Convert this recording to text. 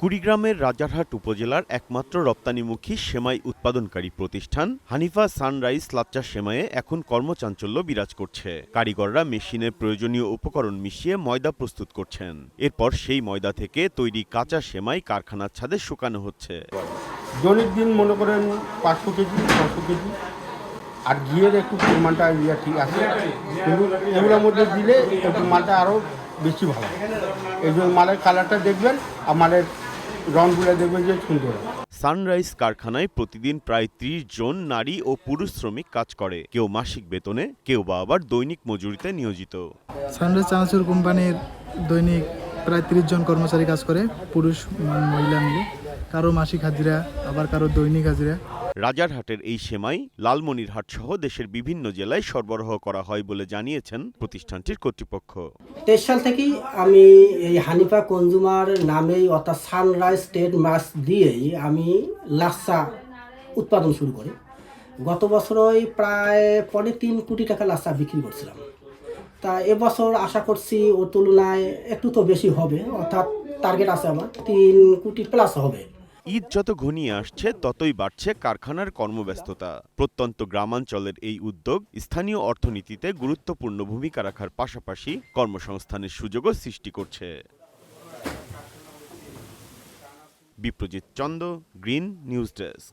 কুড়িগ্রামের রাজারহাট উপজেলার একমাত্র রপ্তানিমুখী সেমাই উৎপাদনকারী প্রতিষ্ঠান হানিফা সানরাইজ লাচ্চা সেমাইয়ে এখন কর্মচাঞ্চল্য বিরাজ করছে। কারিগররা মেশিনের প্রয়োজনীয় উপকরণ মিশিয়ে ময়দা প্রস্তুত করছেন। এরপর সেই ময়দা থেকে তৈরি কাঁচা সেমাই কারখানার ছাদে শুকানো হচ্ছে। দৈনিক দিন মনে করেন 500 কেজি 600 কেজি, আর ঘিয়ের একটু পরিমাণটা ঠিক আছে, কিন্তু এগুলোর মধ্যে দিলে একটু মালটা আরও বেশি ভালো। এই জন্য মালের কালারটা দেখবেন আর মালের রঙগুলো দেখবেন যে সুন্দর। সানরাইজ কারখানায় প্রতিদিন প্রায় 30 জন নারী ও পুরুষ শ্রমিক কাজ করে, কেউ মাসিক বেতনে, কেউ বা আবার দৈনিক মজুরিতে নিয়োজিত। সানরাইজ চানাচুর কোম্পানির দৈনিক প্রায় 30 জন কর্মচারী কাজ করে, পুরুষ মহিলা মিলে। কারো মাসিক হাজিরা, আবার কারো দৈনিক হাজিরা। রাজারহাটের এই সেমাই লালমনিরহাট সহ দেশের বিভিন্ন জেলায় সরবরাহ করা হয় বলে জানিয়েছেন প্রতিষ্ঠানটির কর্তৃপক্ষ। 23 সাল থেকেই আমি এই হানিফা কনজুমার নামেই অর্থাৎ সানরাইজ ট্রেড মার্ক দিয়েই আমি লাচ্চা উৎপাদন শুরু করি। গত বছরই প্রায় 3.5 কোটি টাকা লাচ্চা বিক্রি করছিলাম। তা এবছর আশা করছি ওর তুলনায় একটু তো বেশি হবে, অর্থাৎ টার্গেট আছে আমার 3 কোটি প্লাস হবে। ঈদ যত ঘনিয়ে আসছে ততই বাড়ছে কারখানার কর্মব্যস্ততা। প্রত্যন্ত গ্রামাঞ্চলের এই উদ্যোগ স্থানীয় অর্থনীতিতে গুরুত্বপূর্ণ ভূমিকা রাখার পাশাপাশি কর্মসংস্থানের সুযোগও সৃষ্টি করছে। Biprajit Chanda, green news desk.